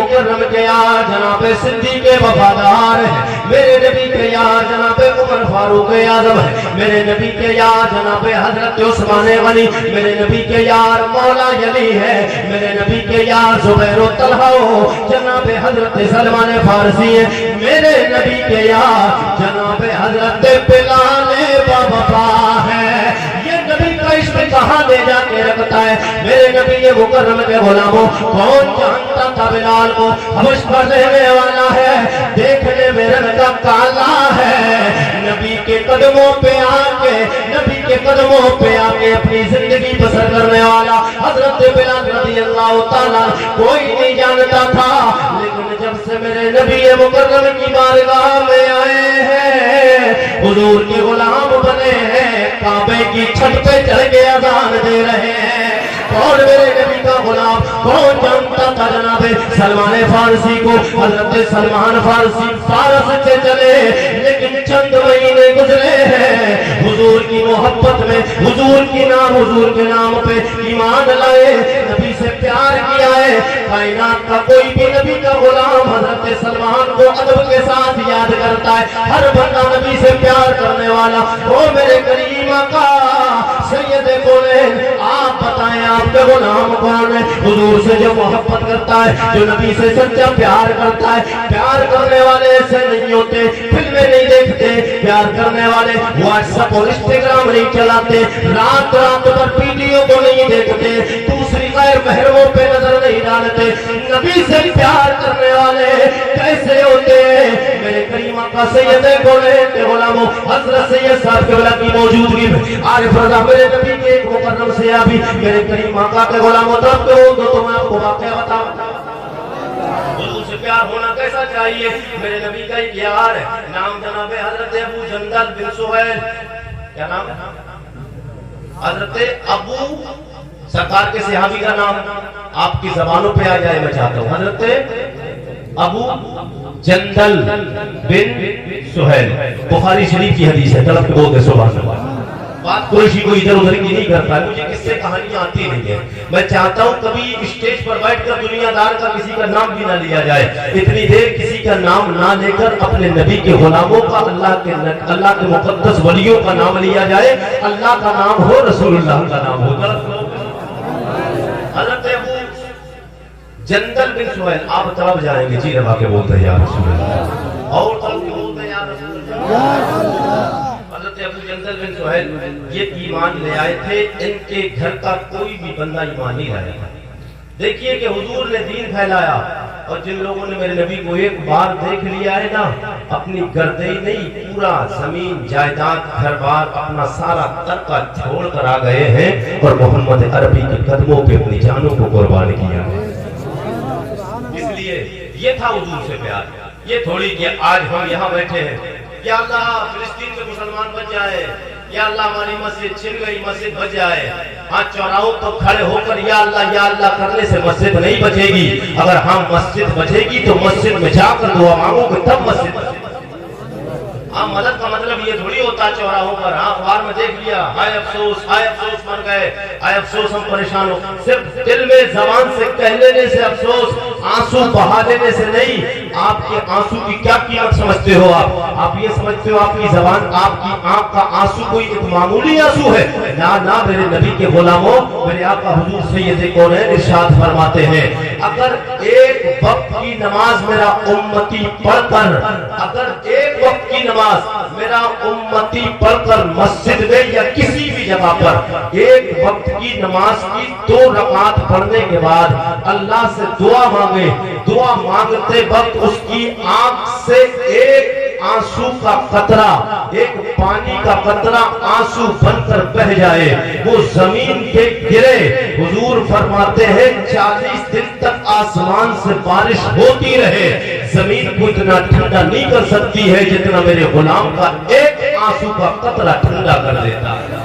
مکرم کے یار جناب صدیق وفادار ہے، میرے نبی کے یار جناب عمر فاروق اعظم ہے، میرے نبی کے یار جناب حضرت عثمان غنی، میرے نبی کے یار مولا علی ہے، میرے نبی کے یار زبیر و طلحہ جناب حضرت سلمان فارسی ہے، میرے نبی کے یار جناب حضرت بلال باوفا ہے۔ یہ نبی کا عشق کہاں لے جا کے رکھتا ہے؟ میرے نبی یہ مکرم کے غلاموں، کون جانتا تھا بلال کو حبش پر رہنے والا ہے، دیکھنے میں رنگ کا کالا ہے، نبی کے قدموں پہ آ کے، نبی کے قدموں پہ آ کے اپنی زندگی بسر کرنے والا حضرت بلال رضی اللہ تعالیٰ کوئی نہیں جانتا تھا، لیکن جب سے میرے نبی مکرم کی بارگاہ میں آئے ہیں، حضور کے غلام بنے ہیں، کعبے کی چھت پہ چڑھ کے اذان دے رہے ہیں، اور میرے نبی کا غلام کون جانتا تھا جناب سلمان فارسی کو؟ حضرت سلمان فارسی فارس سے چلے، لیکن چند مہینے گزرے ہیں، حضور کی محبت میں حضور کے نام پہ ایمان لائے، نبی سے پیار کیا ہے۔ کائنات کا کوئی بھی نبی کا غلام حضرت سلمان کو ادب کے ساتھ یاد کرتا ہے، ہر بندہ نبی سے پیار کرنے والا۔ او میرے کریم آقا سید کونین، آپ بتائیں آپ کے غلام کون ہے؟ حضور سے جو محبت کرتا ہے، جو نبی سے سچا پیار کرتا ہے، پیار کرنے والے ایسے نہیں ہوتے، فلمیں نہیں دیکھتے، پیار کرنے والے واٹس ایپ اور انسٹاگرام نہیں چلاتے، رات رات پر ویڈیو کو نہیں دیکھتے، دوسری غیر محرموں پہ نظر نہیں ڈالتے، نبی سے پیار کرنے والے کیسے ہوتے ہیں؟ میرے کریم آقا سید کونین کے غلاموں حضرت سید صاحب کے کی موجودگی میں عارف رضا میرے نبی کے ایک مکرم سے ابھی میرے کریم آقا کے غلاموں طرف کے ہو تو میں آپ کو واقعہ بتاؤں، حضور سے پیار ہونا کیسا چاہیے؟ میرے نبی کا ایک یار ہے، نام جناب حضرت ابو جندل بن سہیل، کیا نام ہے؟ حضرت ابو، سرکار کے صحابی کا نام آپ کی زبانوں پہ آ جائے میں چاہتا ہوں، حضرت ابو جندل بن سہیل، بخاری شریف کی حدیث ہے، طلب کے بولتے سبحان اللہ۔ بات قریشی کو ادھر ادھر کی نہیں کرتا ہے، مجھے کس سے کہانیاں آتی نہیں ہے، میں چاہتا ہوں کبھی اسٹیج پر بیٹھ کر دنیا دار کا کسی کا نام بھی نہ لیا جائے، اتنی دیر کسی کا نام نہ لے کر اپنے نبی کے غلاموں کا، اللہ کے مقدس ولیوں کا نام لیا جائے، اللہ کا نام ہو، رسول اللہ کا نام ہو۔ حضرت ابو جندل بن سہیل، آپ طرف جائیں گے، جی روا کے بولتے ہیں یا رسول اللہ، اور طرف کے بولتے ہیں یا رسول اللہ۔ حضرت ابو جندل بن سہیل یہ ایمان لے آئے تھے، ان کے گھر کا کوئی بھی بندہ ایمان نہیں لایا تھا۔ دیکھیے کہ حضور نے دین پھیلایا، اور جن لوگوں نے میرے نبی کو ایک بار دیکھ لیا ہے نا، اپنی گردے نہیں، پورا زمین جائیداد گھر بار اپنا سارا ترکہ چھوڑ کر آ گئے ہیں، اور محمد عربی کے قدموں پہ اپنی جانوں کو قربان کیا ہے۔ اس لیے یہ تھا حضور سے پیار، یہ تھوڑی کہ آج ہم یہاں بیٹھے ہیں، یا اللہ فلسطین میں مسلمان بچ جائے، یا اللہ ہماری مسجد چھن گئی مسجد بچ جائے، آج چوراہوں تو کھڑے ہو کر یا اللہ کرنے سے مسجد نہیں بچے گی، اگر ہم مسجد بچے گی تو مسجد میں جا کر دعا مانگو گے تب مسجد بچے گی۔ ہاں مدد کا مطلب یہ تھوڑی ہوتا چوراہوں پر، ہاں اخبار میں دیکھ لیا، ہائے افسوس مر گئے، ہائے افسوس ہم پریشان ہو، صرف دل میں زبان سے کہہ لینے سے افسوس، آنسو بہا دینے سے نہیں۔ آپ کے آنسو کی کیا قیمت سمجھتے ہو؟ آپ یہ سمجھتے ہو آپ کی زبان، آپ کی آنکھ کا آنسو کوئی ایک معمولی آنسو ہے؟ نہ میرے نبی کے غلاموں، میرے آقا حضور سید کونین ارشاد فرماتے ہیں، اگر ایک وقت کی نماز میرا امتی پڑھ کر، اگر ایک وقت کی نماز میرا امتی پڑھ کر مسجد میں یا کسی بھی جگہ پر ایک وقت کی نماز کی 2 رکعت پڑھنے کے بعد اللہ سے دعا مانگے، دعا مانگتے وقت اس کی آنکھ سے ایک آنسو کا قطرہ، ایک پانی کا قطرہ آنسو بن کر بہ جائے، وہ زمین پہ گرے، حضور فرماتے ہیں 40 دن تک آسمان سے بارش ہوتی رہے، زمین کو اتنا ٹھنڈا نہیں کر سکتی ہے جتنا میرے غلام کا ایک آنسو کا قطرہ ٹھنڈا کر دیتا ہے۔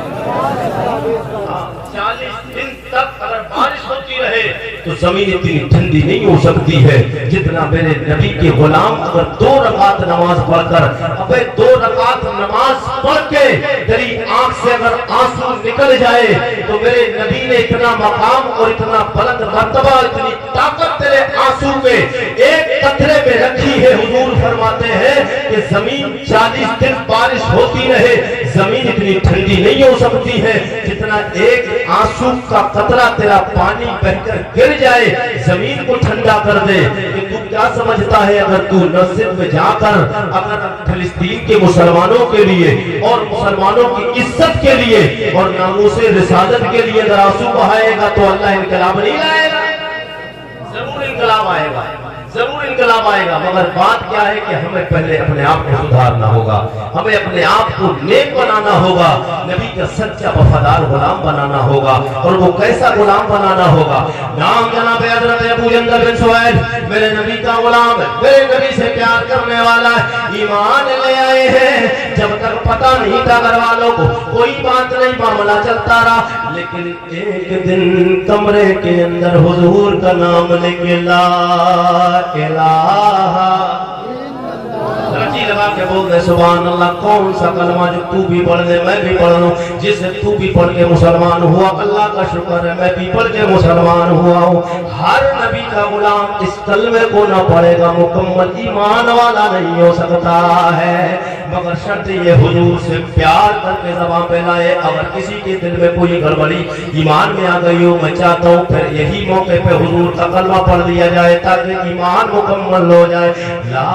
40 دن تک اگر بارش ہوتی رہے تو تو زمین اتنی ٹھنڈی نہیں ہو سکتی ہے جتنا میرے نبی کے غلام اگر 2 رکعت نماز پڑھ کر ابے 2 رکعت نماز پڑھ کے تیری آنکھ سے اگر آنسو نکل جائے تو میرے نبی نے اتنا مقام اور اتنا بلند مرتبہ اتنی طاقت تیرے آنسو میں ایک قطرے میں رکھی ہے. حضور فرماتے ہیں کہ زمین 40 دن بارش ہوتی رہے زمین اتنی ٹھنڈی نہیں ہو سکتی ہے جتنا ایک آنسو کا قطرہ تیرا پانی بہ کر گر جائے زمین کو ٹھنڈا کر دے. کہ تو کیا سمجھتا ہے اگر تو مسجد میں جا کر اگر فلسطین کے مسلمانوں کے لیے اور مسلمانوں کی عزت کے لیے اور ناموس رسالت کے لیے اگر آنسو بہائے گا تو اللہ انقلاب نہیں لائے گا؟ ضرور انقلاب آئے گا, ضرور انقلاب آئے گا. مگر بات کیا ہے کہ ہمیں پہلے اپنے آپ کو سدھارنا ہوگا, ہمیں اپنے آپ کو نیک بنانا ہوگا, نبی کا سچا وفادار غلام بنانا ہوگا. اور وہ کیسا غلام بنانا ہوگا؟ نام جناب حضرت ابو جندل بن سہیل میرے نبی کا غلام ہے, میرے نبی سے پیار کرنے والا ہے, ایمان لے آئے ہیں. جب تک پتہ نہیں تھا گھر والوں کو کوئی بات نہیں, معاملہ چلتا رہا. لیکن ایک دن کمرے کے اندر حضور کا نام لے کے لا الہ لگا کے بول دے سبحان اللہ. کون سا کلمہ جو تو بھی پڑھ دے میں بھی پڑھ لوں, جسے تو بھی پڑھ کے مسلمان ہوا اللہ کا شکر ہے میں بھی پڑھ کے مسلمان ہوا ہوں. ہر نبی کا غلام اس کلمے کو نہ پڑھے گا مکمل ایمان والا نہیں ہو سکتا ہے. مگر شرط یہ حضور سے پیار کر کے زبان پہ لائے. اگر کسی کے دل میں کوئی گڑبڑی ایمان میں آ گئی ہو میں چاہتا ہوں پھر یہی موقع پہ حضور کا کلمہ پڑھ دیا جائے تاکہ ایمان مکمل ہو جائے. لا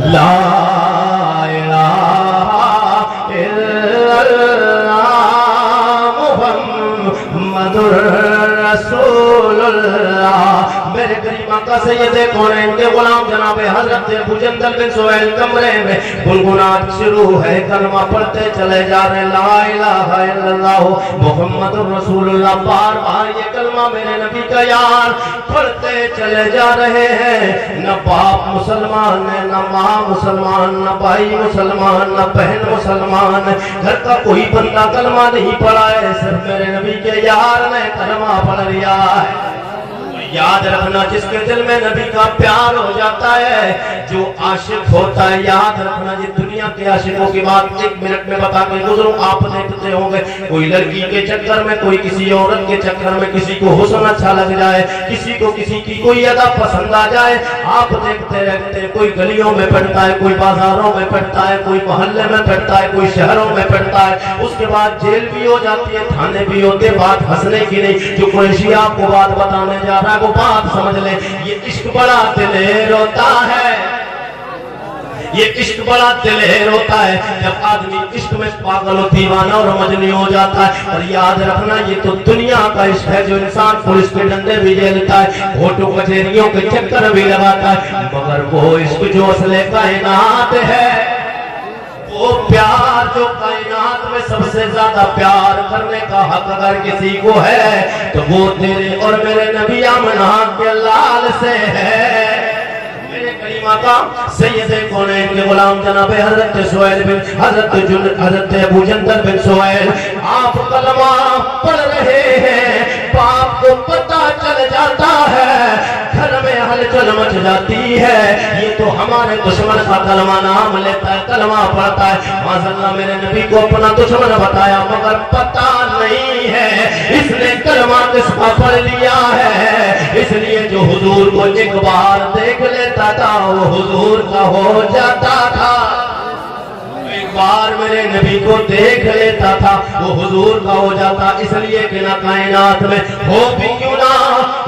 لا الہ الا اللہ محمد رسول اللہ. میرے کریم آقا سید کونین کے غلام جناب حضرت ابو جندل بن سہیل کمرے میں گنگناہٹ شروع ہے, کلمہ پڑھتے چلے جا رہے لا الہ الا اللہ محمد رسول اللہ. بار بار یہ کلمہ میرے نبی کا یار پڑھتے چلے جا رہے ہیں. نہ باپ مسلمان ہے, نہ ماں مسلمان, نہ بھائی مسلمان, نہ بہن مسلمان, گھر کا کوئی بندہ کلمہ نہیں پڑھا ہے, صرف میرے نبی کے یار نے کلمہ پڑھ لیا ہے. یاد رکھنا جس کے دل میں نبی کا پیار ہو جاتا ہے جو عاشق ہوتا ہے, یاد رکھنا یہ دنیا کے عاشقوں کی بات 1 منٹ میں بتا کے گزروں. آپ دیکھتے ہوں گے کوئی لڑکی کے چکر میں کوئی کسی عورت کے چکر میں کسی کو حسن اچھا لگ جائے, کسی کو کسی کی کوئی ادا پسند آ جائے, آپ دیکھتے رہتے ہیں کوئی گلیوں میں پڑتا ہے, کوئی بازاروں میں پڑتا ہے, کوئی محلے میں پڑتا ہے, کوئی شہروں میں پڑتا ہے. اس کے بعد جیل بھی ہو جاتی ہے, تھانے بھی ہوتے. بات ہنسنے کی نہیں, جو قریشی آپ کو بات بتانے جا رہا ہے وہ بات سمجھ لیں. یہ عشق بڑا دلیر ہوتا ہے, یہ عشق بڑا دلیر ہوتا ہے جب آدمی عشق میں پاگل و دیوانہ اور مجنون ہو جاتا ہے. اور یاد رکھنا یہ تو دنیا کا عشق ہے جو انسان پولیس کے ڈنڈے بھی جھیلتا ہے, گھوٹوں کچہریوں کے چکر بھی لگاتا ہے. مگر وہ عشق جو اصل کائنات ہے, وہ پیار جو کائنات میں سب سے زیادہ پیار کرنے کا حق اگر کسی کو ہے تو وہ تیرے اور میرے نبی آمنہ کے لال سے ہے. میرے کریم آقا سید کونین کے غلام جناب حضرت سہیل بن حضرت ابو جندل بن سہیل آپ کلمہ پڑھ رہے ہیں. باپ کو پتہ چل جاتا ہے, گھر میں ہلچل مچ جاتی ہے. یہ تو ہمارے دشمن کا کلمہ نام لیتا ہے, کلمہ پڑھتا ہے. معاذ اللہ میرے نبی کو اپنا دشمن بتایا مگر پتہ نہیں ہے اس نے کلمہ کس کا پڑھ لیا ہے. اس لیے جو حضور کو ایک بار دیکھ لیتا تھا وہ حضور کا ہو جاتا تھا, ایک بار میرے نبی کو دیکھ لیتا تھا وہ حضور کا ہو جاتا. اس لیے کہ نہ کائنات میں ہو بھی کیوں نہ,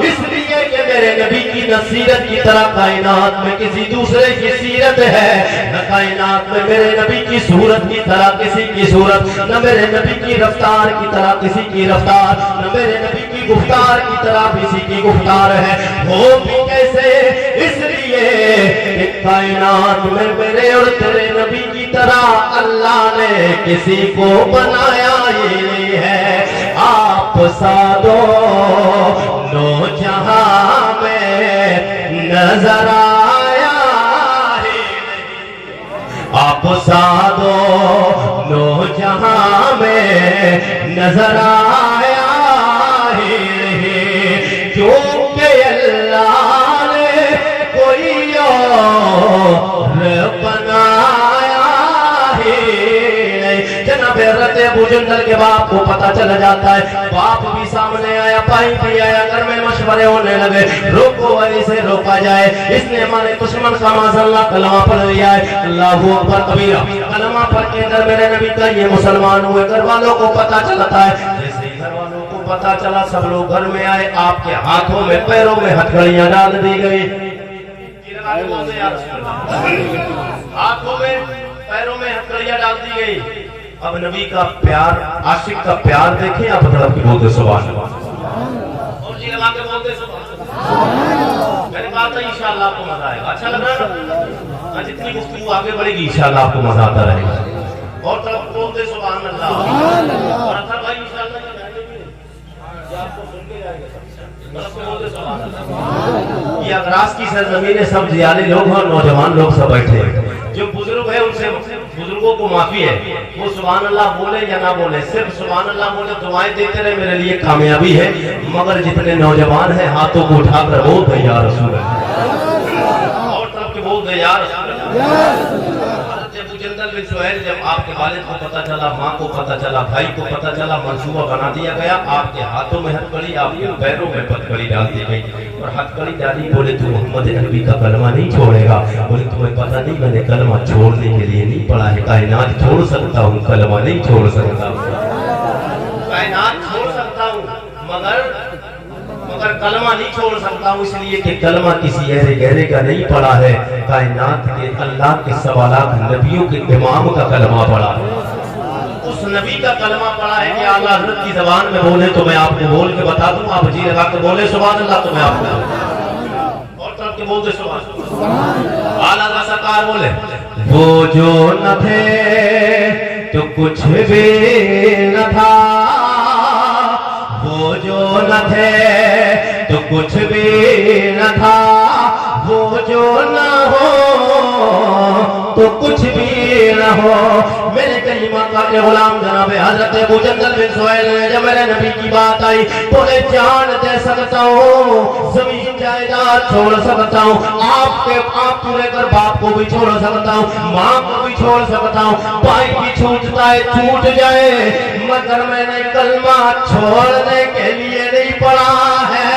اس لیے کہ میرے نبی کی نہ سیرت کی طرح کائنات میں کسی دوسرے کی سیرت ہے, نہ کائنات میں میرے نبی کی صورت کی طرح کسی کی صورت, نہ میرے نبی کی رفتار کی طرح کسی کی رفتار, نہ میرے نبی کی گفتار کی طرح کسی کی گفتار ہے. وہ بھی کیسے, اس لیے کہ کائنات میں میرے اور تیرے نبی کی طرح اللہ نے کسی کو بنایا ہی نہیں ہے. آپ سادو نو جہاں میں نظر آیا ہی نہیں, آپ سادو نو جہاں میں نظر آیا ہے جو کہ اللہ نے کوئی اور بنایا ہے۔ جناب حضرت ابو جندل کے باپ کو پتہ چل جاتا ہے، باپ بھی سامنے آیا، بھائی بھی آیا، گھر میں مشورے ہونے لگے، روکو ولی سے روکا جائے، اس نے ہمارے دشمن کا معاذ اللہ کلمہ پڑھ لیا ہے، اللہ اکبر کبیرہ، کلمہ پڑھ کے اندر میرے نبی کا یہ مسلمان ہوئے، گھر والوں کو پتہ چلتا ہے، جیسے ہی گھر والوں کو پتہ چلا سب لوگ گھر میں آئے، آپ کے ہاتھوں میں پیروں میں ہتھکڑیاں ڈال دی گئی، ہاتھوں میں پیروں میں ہتھکڑیاں ڈال دی گئی۔ اب نبی کا پیار، عاشق کا پیار دیکھیں، آپ طرف کی بولتے سبحان اللہ، اور جی لگا کے بولتے سبحان اللہ۔ میں نے کہا تھا انشاءاللہ آپ کو مزہ آئے گا، اچھا لگ رہا نا؟ جتنی گفتگو آگے بڑھے گی انشاءاللہ آپ کو مزہ آتا رہے گا، اور طرف بولتے سبحان اللہ، اور اثر بھائی انشاءاللہ یہ آپ کو سن کے جائے گا، یہ اغراض کی سرزمین ہے، سب زیادہ لوگ ہیں، نوجوان لوگ سب بیٹھے ہیں، جو بزرگ ہیں ان سے بزرگوں کو معافی ہے، وہ سبحان اللہ بولے یا نہ بولے، صرف سبحان اللہ بولے، دعائیں دیتے رہے، میرے لیے کامیابی ہے، مگر جتنے نوجوان ہیں ہاتھوں کو اٹھا کر بول دے یا رسول اللہ، اور طرف کے بول دے یا رسول اللہ۔ جندل بن سہیل جب آپ کے والد کو پتہ چلا، ماں کو پتہ چلا، بھائی کو پتہ چلا، منصوبہ بنا دیا گیا، آپ کے ہاتھوں میں ہتھکڑی، آپ کے پیروں میں پتکڑی ڈال دی گئی، اور ہتھکڑی ڈالی، بولے تو محمد عربی کا کلمہ نہیں چھوڑے گا، بولے تمہیں پتہ نہیں میں نے کلمہ چھوڑنے کے لیے نہیں پڑھا ہے، کائنات چھوڑ سکتا ہوں، کلمہ نہیں چھوڑ سکتا ہوں، کائنات چھوڑ سکتا ہوں مگر کلمہ نہیں چھوڑ سکتا ہوں، اس لیے کہ کلمہ کسی ایسے گہرے کا نہیں پڑھا ہے، کائنات کے اللہ کے سوالات نبیوں کے امام کا کلمہ پڑھا ہے، اس نبی کا کلمہ پڑھا ہے کہ اعلیٰ حضرت کی زبان میں بولے تو میں آپ کو بول کے بتا دوں، آپ جی لگا کے بولے سبحان اللہ تو میں آپ کو، اور طرف کے بولتے سبحان اللہ، اعلیٰ حضرت سرکار بولے وہ جو نہ تھے تو کچھ بھی نہ تھا، وہ جو نہ تھے تو کچھ بھی نہ تھا، وہ جو نہ ہو تو کچھ بھی نہ ہو۔ میرے کلمہ کا کے غلام جناب حضرت ابو جندل بن سہیل نے جب میرے نبی کی بات آئی، بولے جان دے سکتا ہوں، زمین جائیداد چھوڑ سکتا ہوں، آپ کو لے کر باپ کو بھی چھوڑ سکتا ہوں، ماں کو بھی چھوڑ سکتا ہوں، بھائی بھی چھوٹتا ہے چھوٹ جائے، مگر میں نے کلمہ چھوڑنے کے لیے نہیں پڑھا ہے،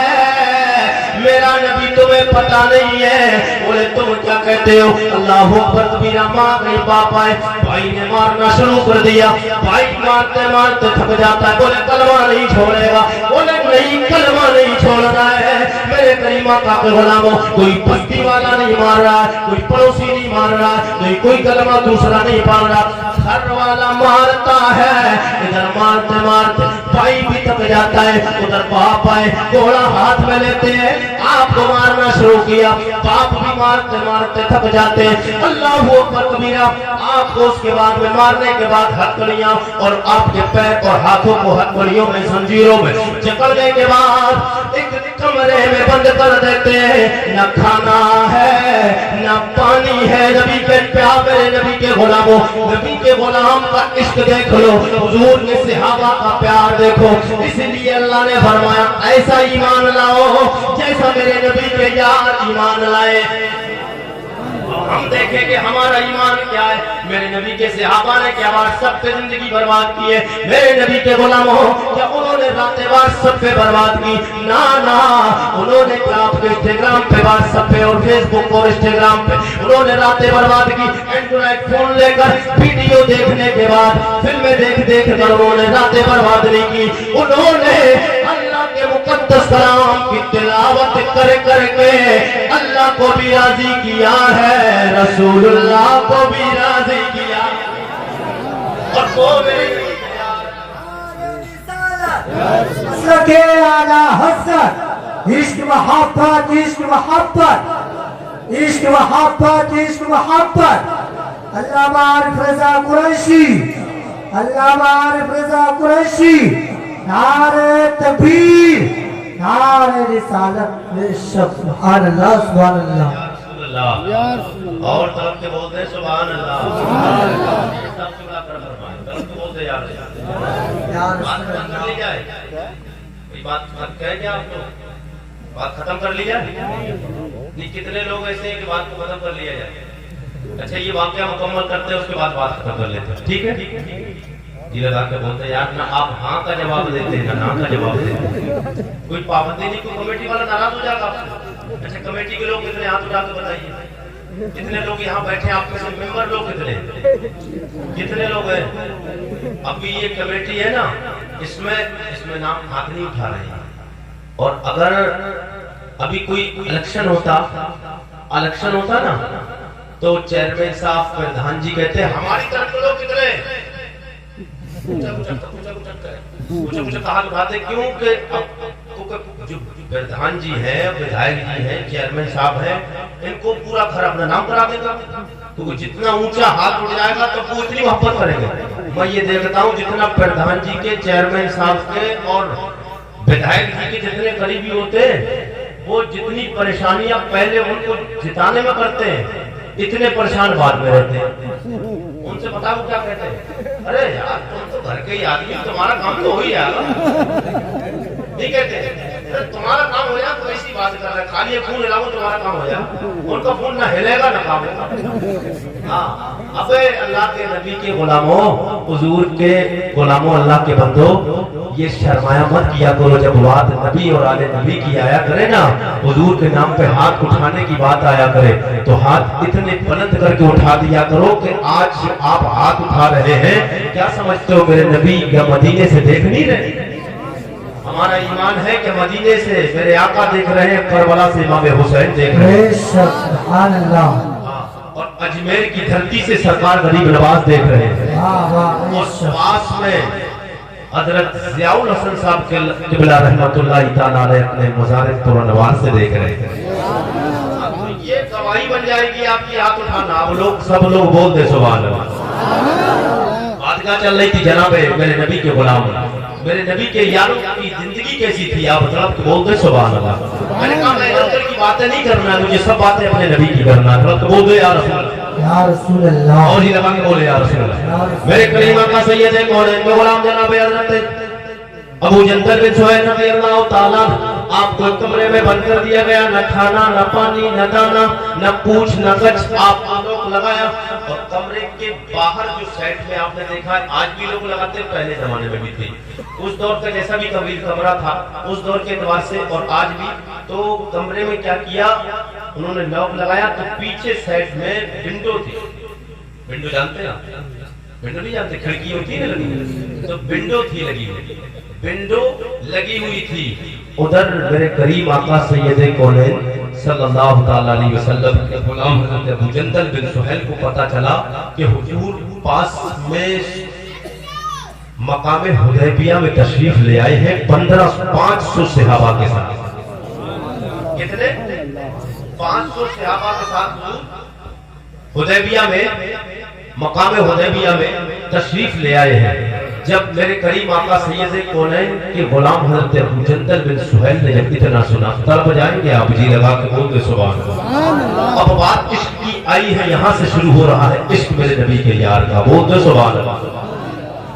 میرا نبی تمہیں پتہ نہیں ہے، بولے تم کیا کہتے ہو، اللہ اکبر کبیرہ، ماں گئی باپ آئے، بھائی نے مارنا شروع کر دیا، بھائی مارتے مارتے تھک جاتا ہے، بولے کلمہ نہیں چھوڑے گا، بولے نہیں کلمہ نہیں چھوڑنا ہے، میرے کلمہ کا غلاموں، کوئی بستی والا نہیں مار رہا ہے، کوئی پڑوسی نہیں مار رہا ہے، نہیں کوئی کلمہ دوسرا نہیں پڑھ رہا، گھر والا مارتا ہے، ادھر مارتے مارتے بھائی بھی تھک جاتا ہے، ادھر باپ آئے، گھوڑا ہاتھ میں لیتے ہیں، آپ کو مارنا شروع کیا، باپ بھی مارتے مارتے تھک جاتے ہیں، اللہ اکبر کبیرہ، آپ کو اس کے بعد میں مارنے کے بعد ہتھکڑیاں اور آپ کے پیر اور ہاتھوں کو ہتھکڑیوں میں زنجیروں میں جکڑنے کے بعد ایک کمرے میں بند کر دیتے ہیں، نہ کھانا ہے نہ پانی ہے، نبی کے پیار، میرے نبی کے غلاموں، نبی کے غلام کا عشق دیکھ لو، حضور نے صحابہ کا پیار دیکھو، اس لیے اللہ نے فرمایا ایسا ایمان لاؤ جیسا میرے نبی کے یار ایمان لائے۔ ہم دیکھیں کہ ہمارا ایمان کیا ہے، میرے نبی کے صحابہ نے کیا سب پہ زندگی برباد کی ہے، میرے نبی کے غلاموں کیا انہوں نے راتیں بار سب پہ برباد کی، نا انہوں نے کیا آپ کے انسٹاگرام پہ بات سب پہ اور فیس بک اور انسٹاگرام پہ انہوں نے راتیں برباد کی، اینڈرائڈ فون لے کر ویڈیو دیکھنے کے بعد فلمیں دیکھ کر انہوں نے راتیں برباد نہیں کی، انہوں نے اللہ کے مقدس کلام کی تلاوت کر کے اللہ کو بھی راضی کیا ہے، رسول اللہ کو بھی راضی کیا، اور وہ میرے مسلک اعلی حضرت، عشق محبت عشق محبت عشق محبت عشق محبت، علامہ عارف رضا قریشی، علامہ عارف رضا قریشی، نعرہ تکبیر، نعرہ رسالت، سبحان اللہ سبحان اللہ، اور طرف کے بولتے سبحان اللہ، سب سے بڑا کرم فرمائے، طرف کے بولتے یا رسول اللہ۔ یا بات رسول ختم کر لی اللہ جائے. کوئی بات کہہ کیا آپ لوگ؟ بات ختم کر لی جائے. نہیں کتنے لوگ ایسے ہیں کہ بات کو ختم کر لیا جائے؟ اچھا یہ واقعہ مکمل کرتے ہیں اس کے بعد بات ختم کر لیتے ہیں. ٹھیک ہے جی لگا کے بولتے ہیں یار نہ آپ ہاں کا جواب دیتے ہیں نہ کا جواب دیتے ہیں. کوئی پابندی نہیں. کوئی کمیٹی والا ناراض ہو جائے گا آپ سے. اچھا کمیٹی کے لوگ کتنے ہاتھ اٹھا کے بتائیے کتنے لوگ یہاں بیٹھے آپ کے ممبر لوگ کتنے لوگ ہیں؟ ابھی یہ کمیٹی ہے نا اس میں نام ہاتھ نہیں اٹھا رہے ہیں. اور اگر ابھی کوئی الیکشن ہوتا نا تو چیئرمین صاحب پردھان جی کہتے ہیں ہماری طرف کے لوگ کتنے کہا اٹھاتے کیوں کہ جو پردھان جی ہیں ودھائک جی ہیں چیئرمین صاحب ہیں ان کو پورا گھر اپنا نام کرا دے گا. تو جتنا اونچا ہاتھ اٹھ جائے گا تو وہ اتنی محبت کریں گے. میں یہ دیکھتا ہوں جتنا پردھان جی کے چیئرمین صاحب کے اور ودھائک جی کے جتنے قریبی ہوتے ہیں وہ جتنی پریشانیاں پہلے ان کو جتانے میں کرتے ہیں اتنے پریشان بعد میں رہتے ہیں. ان سے بتا وہ کیا کہتے ہیں ارے یار تم تو گھر کے ہی آدمی تمہارا کام تو ہو ہی جائے گا. نہیں کہتے تمہارا کام ہو جائے تو ایسی بات کر رہا ہے خالی یہ فون ہلاؤ تمہارا کام ہو جائے. ان کا فون نہ ہلے گا نہ کام ہوگا. ہاں اب اللہ کے نبی کے غلاموں حضور کے غلاموں اللہ کے بندوں یہ شرمایا مت کیا کرو. جب بات نبی اور آل نبی کی آیا کرے نا حضور کے نام پہ ہاتھ اٹھانے کی بات آیا کرے تو ہاتھ اتنے بلند کر کے اٹھا دیا کرو کہ آج آپ ہاتھ اٹھا رہے ہیں کیا سمجھتے ہو میرے نبی یا مدینے سے دیکھ نہیں رہے؟ ہمارا ایمان ہے کہ مدینے سے میرے آقا دیکھ رہے ہیں کربلا سے امام حسین دیکھ رہے ہیں سبحان اللہ. اور اجمیر کی دھرتی سے سرکار غریب نواز دیکھ رہے ہیں. اور پاس میں حضرت ضیاء الحسن صاحب کے قبلہ رحمت اللہ تعالیٰ علیہ اپنے مزار پرانوار سے دیکھ رہے ہیں. یہ گواہی بن جائے گی آپ کی ہاتھ اٹھانا. آپ لوگ سب لوگ بول دے سبحان اللہ. بات کیا چل رہی تھی جناب میرے نبی کے غلام میرے نبی کے یاروں کی زندگی کیسی تھی آپ طرف بول دے سبحان اللہ. میں نے کہا میں ادھر کی باتیں نہیں کرنا ہے مجھے سب باتیں اپنے نبی کی کرنا ہے. طرف بول دے یا رسول اللہ یا رسول اللہ. اور ہی لگا کے بولے یا رسول اللہ. میرے کریم آقا سید کون ہے غلام جناب حضرت ابو جندل بن سہیل رضی اللہ تعالیٰ آپ کو کمرے میں بند کر دیا گیا. نہ کھانا نہ پانی نہ دانا نہ پوچھ نہ گچھ. آپ لوگ لگایا اور کمرے کے باہر جو سائڈ میں آپ نے دیکھا ہے آج بھی لوگ لگاتے پہلے زمانے میں بھی تھے. اس دور کا جیسا بھی طویل کمرہ تھا اس دور کے اعتبار سے اور آج بھی تو کمرے میں کیا کیا انہوں نے لاک لگایا تو پیچھے سائڈ میں ونڈو تھی. ونڈو جانتے ہیں آپ؟ ونڈو نہیں جانتے کھڑکی ہوتی ہے لگی تو ونڈو تھی لگی ہوئی. ونڈو لگی ہوئی تھی ادھر میرے کریم آقا سید کونین صلی اللہ تعالی علیہ وسلم کے غلام حضرت ابو جندل بن سہیل کو پتا چلا کہ حضور پاس میں مقام حدیبیہ میں تشریف لے آئے ہیں 500 صحابہ کے ساتھ. کتنے 500 صحابہ کے ساتھ حدیبیہ میں مقام حدیبیہ میں تشریف لے آئے ہیں. جب میرے کریم آقا سید کونین کے غلام حضرت ابو جندل بن سہیل نے جب اتنا سنا تب بجائیں گے آپ جی لگا کے بول دے سبحان اللہ. اب بات عشق کی آئی ہے یہاں سے شروع ہو رہا ہے عشق میرے نبی کے یار کا. بول دے سبحان اللہ.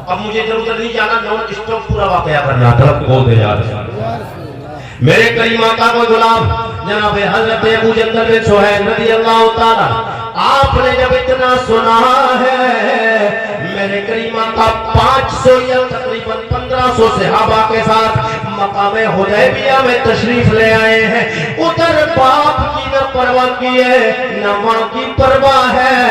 اب مجھے ضرورت نہیں جانا نون اسٹاپ پورا واقعہ کرنا طرف بول دے یار. میرے کریم آقا کو غلام جناب حضرت ابو جندل بن سہیل رضی اللہ تعالی آپ نے جب اتنا سنا ہے میرے کریم آقا 500 یا تقریباً 1500 صحابہ کے ساتھ مقام حدیبیہ میں تشریف لے آئے ہیں. ادھر باپ کی نہ پرواہ کی ہے نہ ماں کی پرواہ ہے.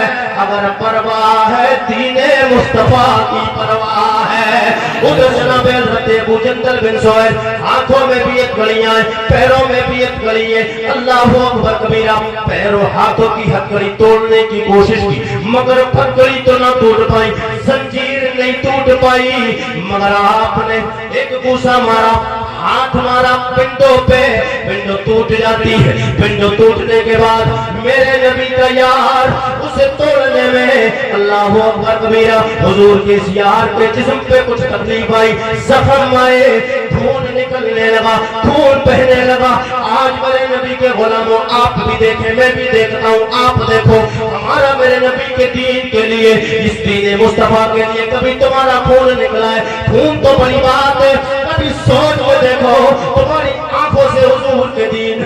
اگر پرواہ ہے دین مصطفیٰ کی پرواہ ہے. ادھر جناب حضرت ابو جندل بن سہیل ہاتھوں میں بھی ایک گھڑیاں ہیں پیروں میں بھی ایک گھڑی ہے. اللہ اکبر کبیرہ. پیروں ہاتھوں کی ہتھکڑی توڑنے کی کوشش کی مگر ہتھکڑی تو نہ ٹوٹ پائی زنجیر نہیں ٹوٹ پائی مگر آپ نے ایک گوسا مارا ہاتھ مارا پنڈوں پہ پنڈوں ٹوٹ جاتی ہے. پنڈوں ٹوٹنے کے بعد میرے نبی کا یار اسے توڑنے میں اللہ اکبر کبیرہ حضور کے اس یار کے جسم پہ کچھ تکلیف آئی زخم آئے خون نکلنے لگا خون بہنے لگا. آج میرے نبی کے غلاموں آپ بھی دیکھیں میں بھی دیکھتا ہوں آپ دیکھو ہمارا میرے نبی کے دین کے لیے اس دین مصطفیٰ کے لیے کبھی تمہارا خون نکلا ہے خون تو بڑی بات ہے کبھی سوچ کے دیکھو تمہاری آنکھوں سے حضور کے دین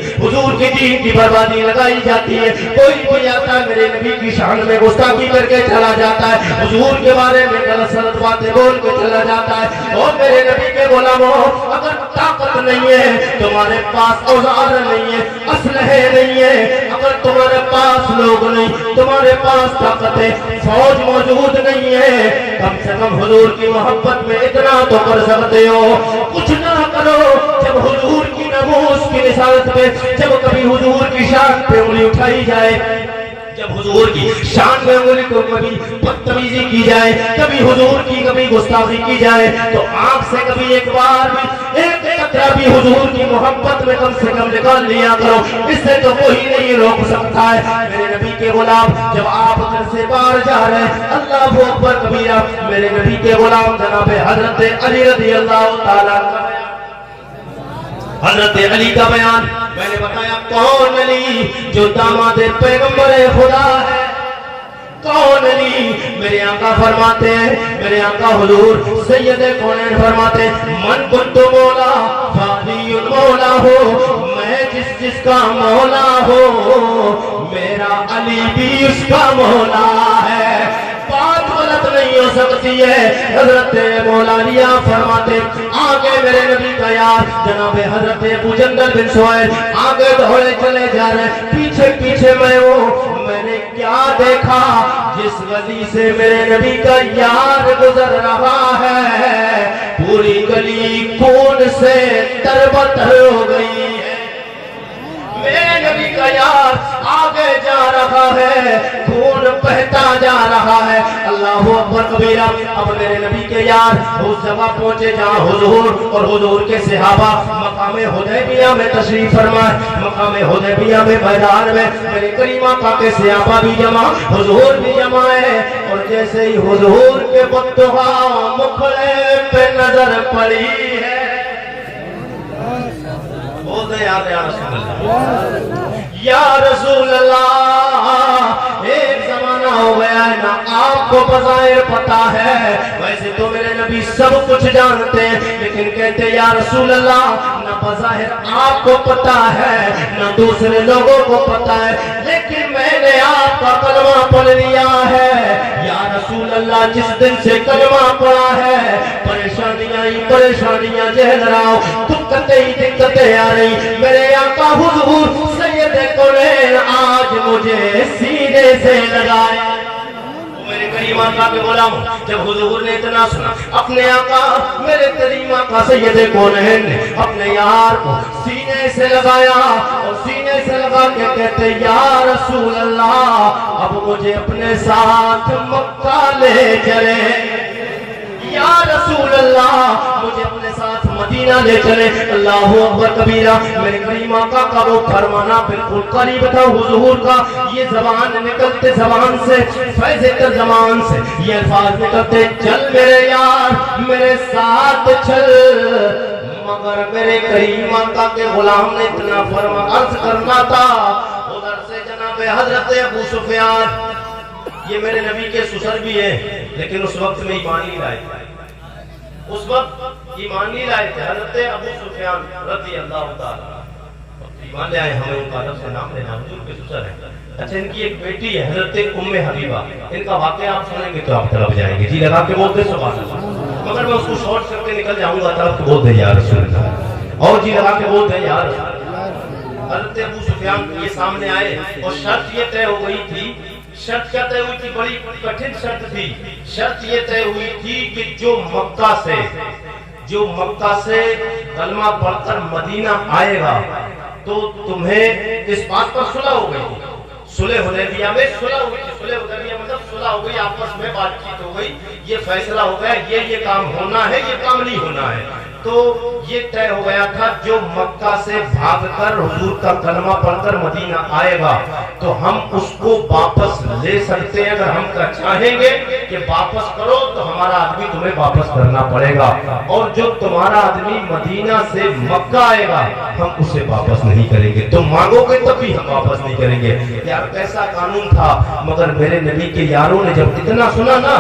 کی بربادی لگائی جاتی ہے کوئی بھی آتا ہے میرے نبی کی شان میں گستاخی کر کے چلا جاتا ہے حضور کے بارے میں غلط سلط باتیں بول کے چلا جاتا ہے اور میرے نبی کے غلاموں اگر طاقت نہیں ہے تمہارے پاس اوزار نہیں ہے اسلحے نہیں ہے اگر تمہارے پاس لوگ نہیں تمہارے پاس طاقت ہے فوج موجود نہیں ہے کم سے کم حضور کی محبت میں اتنا تو کر سکتے ہو کچھ نہ کرو جب حضور کی ناموس کی رسالت پہ جب کبھی حضور کی شان پہ انگلی اٹھائی جائے جب حضور کی شان میں انگلی کو کبھی بدتمیزی کی جائے کبھی حضور کی کبھی گستاخی کی جائے تو آنکھ سے کبھی ایک بار بھی ایک قطرہ بھی حضور کی محبت میں کم سے کم نکال لیا کرو اس سے تو کوئی نہیں روک سکتا ہے میرے نبی کے غلام جب آپ گھر سے باہر جا رہے ہیں اللہ اکبر کبیرہ میرے نبی کے غلام جناب حضرت علی رضی اللہ تعالیٰ کا حضرت علی کا بیان میں نے بتایا کون علی جو داماد پیغمبر خدا ہے کون علی میرے آقا فرماتے ہیں میرے آقا حضور سید کونین فرماتے ہیں من کنت مولا فعلی مولا ہو میں جس کا مولا ہو میرا علی بھی اس کا مولا ہے بات غلط نہیں ہو سکتی ہے حضرت مولانا فرماتے آگے میرے نبی کا یار جناب حضرت ابو جندل بن سہیل آگے دوڑے چلے جا رہے پیچھے پیچھے میں نے کیا دیکھا جس گلی سے میرے نبی کا یار گزر رہا ہے پوری گلی خون سے تربتر ہو گئی ہے میرے نبی کا یار آگے جا رہا ہے خون بہتا جا رہا ہے اللہ اکبر کبیرہ اب میرے نبی کے یار اس جگہ پہنچے جہاں حضور اور حضور کے صحابہ مقام حدیبیہ میں تشریف فرمائے مقام حدیبیہ میں میدان میں میرے کریم آقا کے صحابہ بھی جمع حضور بھی جمع ہے اور جیسے ہی حضور کے بددعا مکھڑے پہ نظر پڑی ہے بولتے یا رسول اللہ یا رسول اللہ ایک زمانہ ہو گیا ہے نا آپ کو بظاہر پتا ہے ویسے تو میرے نبی سب کچھ جانتے ہیں لیکن کہتے یا رسول اللہ نہ بظاہر آپ کو پتا ہے نہ دوسرے لوگوں کو پتا ہے لیکن میں نے آپ کا کلمہ پڑھ لیا ہے یا رسول اللہ جس دن سے کلمہ پڑھا ہے پریشانیاں جہل رہا ہوں دقتیں آ رہی میرے آقا حضور سید کونین آج مجھے سینے سے لگایا میرے کریم آقا کے غلام جب حضور نے اتنا سنا اپنے آقا میرے کریم آقا سید کونین نے اپنے یار کو سینے سے لگایا اور سینے سے لگا کے کہتے یا رسول اللہ اب مجھے اپنے ساتھ مکہ لے چلے یا رسول اللہ مجھے اپنے ساتھ مدینہ لے چلے اللہ اکبر کبیرہ میرے کریم آقا کا وہ فرمانا بالکل قریب تھا حضور کا یہ زبان نکلتے زبان سے فیض زبان سے یہ الفاظ نکلتے چل میرے یار میرے ساتھ چل مگر میرے کریم آقا کے غلام نے اتنا فرما عرض کرنا تھا ادھر سے جناب حضرت ابو سفیان یہ میرے نبی کے سسر بھی ہیں لیکن اس وقت میں ایمان نہیں لائے تھے اس وقت ایمان نہیں لائے تھے حضرت ابو سفیان رضی اللہ تعالیٰ ایمان لے آئے ہمیں ان کا رب سے نام لینا حضور کے سسر ہیں اچھا ان کی ایک بیٹی ہے حضرت ام حبیبہ ان کا واقعہ آپ سنیں گے تو آپ طرف جائیں گے جی لگا کے بولتے سبحان اللہ مگر میں اس کو شارٹ کر کے نکل جاؤں گا طرف بولتے یا رسول اللہ اور جی لگا کے بولتے ہیں یا رسول اللہ حضرت ابو سفیان یہ سامنے آئے اور شرط یہ طے ہو گئی تھی شرط کیا طے ہوئی تھی بڑی کٹھن شرط تھی شرط یہ طے ہوئی تھی کہ جو مکہ سے کلمہ پڑھ کر مدینہ آئے گا تو تمہیں اس بات پر صلح ہو گئی صلح حدیبیہ میں صلح ہوئی تھی صلح حدیبیہ مطلب صلح ہو گئی آپس میں بات چیت ہو گئی یہ فیصلہ ہو گیا یہ کام ہونا ہے یہ کام نہیں ہونا ہے تو یہ طے ہو گیا تھا جو مکہ سے بھاگ کر حضور کا کلمہ پڑھ کر مدینہ آئے گا تو ہم اس کو واپس لے سکتے ہیں، اگر ہم کا چاہیں گے کہ واپس کرو تو ہمارا آدمی تمہیں واپس کرنا پڑے گا، اور جو تمہارا آدمی مدینہ سے مکہ آئے گا ہم اسے واپس نہیں کریں گے، تم مانگو گے تب بھی ہم واپس نہیں کریں گے۔ یار کیسا قانون تھا، مگر میرے نبی کے یاروں نے جب اتنا سنا نا،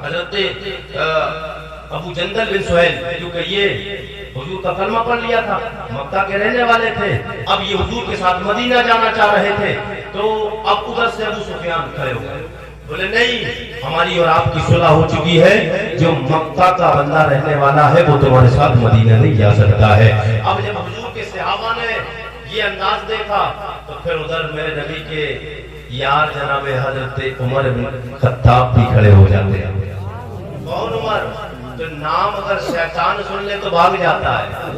حضرت ابو جندل بن سہیل کیونکہ یہ حضور کا کلمہ پڑھ لیا تھا، مکہ کے رہنے والے تھے، اب یہ حضور کے ساتھ مدینہ جانا چاہ رہے تھے، تو اب ادھر سے ابو سفیان کھڑے ہو گئے، بولے نہیں ہماری اور آپ کی صلح ہو چکی ہے، جو مکہ کا بندہ رہنے والا ہے وہ تمہارے ساتھ مدینہ نہیں جا سکتا ہے۔ اب جب حضور کے صحابہ نے یہ انداز دیکھا تو پھر ادھر میرے نبی کے یار جناب حضرت عمر بن خطاب بھی کھڑے ہو جاتے ہیں۔ کون عمر؟ تو نام اگر شیطان سن لے تو بھاگ جاتا ہے۔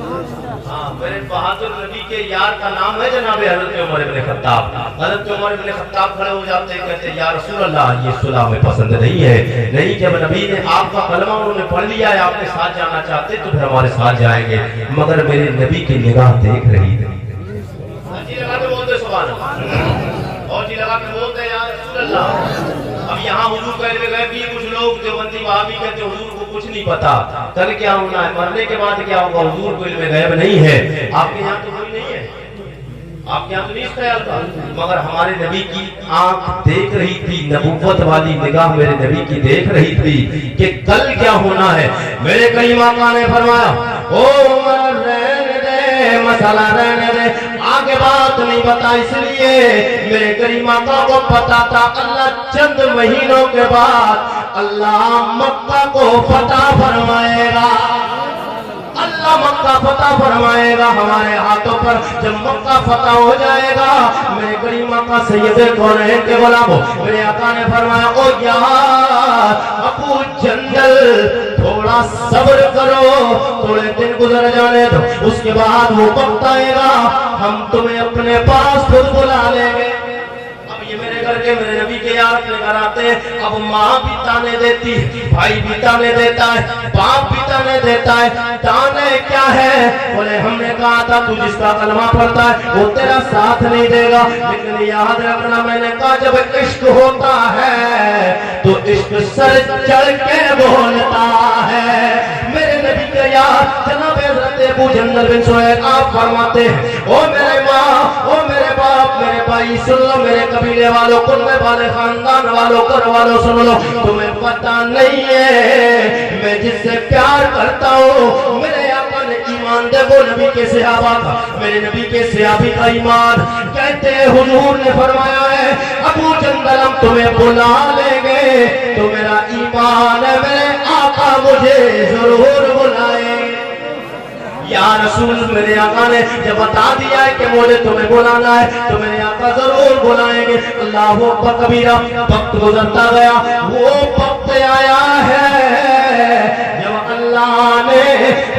ہاں میرے بہادر نبی کے یار کا نام ہے جناب حضرت عمر بن خطاب۔ حضرت عمر بن خطاب کھڑے ہو جاتے ہیں، کہتے ہیں یا رسول اللہ یہ صلح میں پسند نہیں ہے، نہیں جب نبی نے آپ کا کلمہ انہوں نے پڑھ لیا ہے، آپ کے ساتھ جانا چاہتے تو پھر ہمارے ساتھ جائیں گے، مگر میرے نبی کی نگاہ دیکھ رہی تھی۔ جی لگا کے بولتے سبحان اللہ، اور جی لگا کے بولتے یا رسول اللہ۔ اب یہاں حضور کا علم غیب بھی کچھ لوگ دیوبندی وہابی کہتے ہیں حضور کو کچھ نہیں پتا، کل کیا ہونا ہے، مرنے کے بعد کیا ہوگا، حضور کو علم غیب نہیں ہے۔ آپ کے یہاں تو کوئی نہیں ہے، آپ کے یہاں تو نہیں اس خیال کا، مگر ہمارے نبی کی آنکھ دیکھ رہی تھی، نبوت والی نگاہ میرے نبی کی دیکھ رہی تھی کہ کل کیا ہونا ہے۔ میرے کریم آقا نے فرمایا او عمر رہنے دے، مسئلہ رہنے دے، آگے بات نہیں بتا، اس لیے میرے کریم آقا کو پتا تھا اللہ چند مہینوں کے بعد اللہ مکہ کو فتح فرمائے گا، اللہ مکہ فتح فرمائے گا ہمارے ہاتھوں پر۔ جب مکہ فتح ہو جائے گا میرے کریم آقا سید کونین کے غلاموں، میرے آقا نے فرمایا او یار ابو جندل تھوڑا صبر کرو، تھوڑے دن گزر جانے دو، اس کے بعد وہ وقت آئے گا ہم تمہیں اپنے پاس خود بلا لیں گے۔ اب یہ میرے گھر کے میرے نبی کے یار اپنے گھر آتے ہیں، اب ماں بھی تانے دیتی، بھائی بھی تانے دیتا ہے، باپ بھی تانے دیتا ہے۔ تانے کیا ہے؟ بولے ہم نے کہا تھا تو جس کا کلمہ پڑھتا ہے وہ تیرا ساتھ نہیں دے گا، لیکن یاد رکھنا میں نے کہا جب عشق ہوتا ہے تو عشق سر چڑھ کے بولتا ہے۔ میرے نبی کے یار جناب حضرت ابو جندل بن سہیل آپ فرماتے ہیں او میرے ماں، او میرے باپ، میرے بھائی سن لو، میرے قبیلے والوں، کنبے والے، خاندان والوں، گھر والوں سن لو، تمہیں پتہ نہیں ہے میں جس سے پیار کرتا ہوں، میرے آقا نے ایمان دے وہ نبی کے صحابہ کا، میرے نبی کے صحابی کا ایمان، کہتے ہیں حضور نے فرمایا ہے ابو جندل ہم تمہیں بلا لیں گے، تو میرا ایمان ہے میرے آقا مجھے ضرور بلائیں۔ یا رسول میرے آقا نے جب بتا دیا ہے کہ مجھے تمہیں بلانا ہے تو میرے آقا ضرور بلائیں گے۔ اللہ اکبر کبیرہ، وقت گزرتا گیا، وہ وقت آیا ہے جب اللہ نے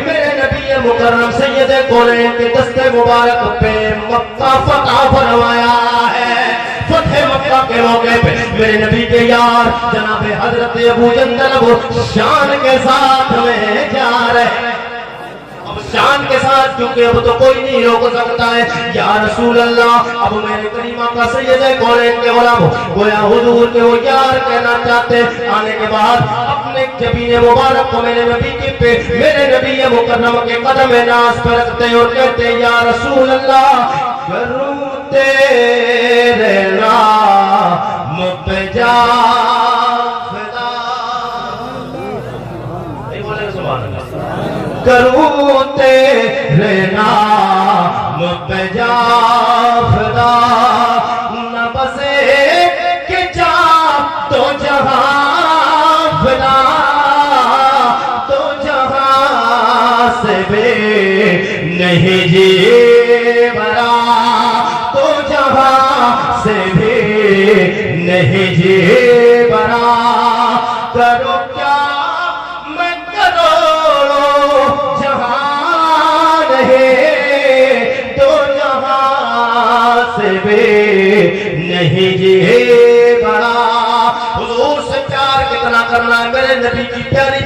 میرے نبی مکرم سید کونین کے دست مبارک پہ مکہ فتح فرمایا ہے۔ فتح مکہ کے موقع پہ میرے نبی کے یار جناب حضرت ابو جندل وہ شان کے ساتھ میں جا رہے ہیں، شان کے ساتھ، کیونکہ اب تو کوئی نہیں روک سکتا ہے۔ یا رسول اللہ اب میرے کریم آقا سید کونین کے غلام گویا حضور کے وہ یار کہنا چاہتے آنے کے بعد اپنے جبین مبارک کو میرے نبی کی پہ میرے نبی مکرم کے قدم ناز پر رکھتے اور کہتے یا رسول اللہ کروں تیرے نام پہ جا فدا، نہیں بولے سبحان اللہ، کروں تیرے نام پہ جا فدا، نہ بسے کہ جا تو جہاں فدا، تو جہاں سے بے نہیں جی برا، تو جہاں سے بھی نہیں جی برا، کرو کیا میں کروڑوں جہان ہے، تو جہاں سے بھی نہیں جی بڑا۔ حضور سے پیار کتنا کرنا ہے، میرے نبی کی پیاری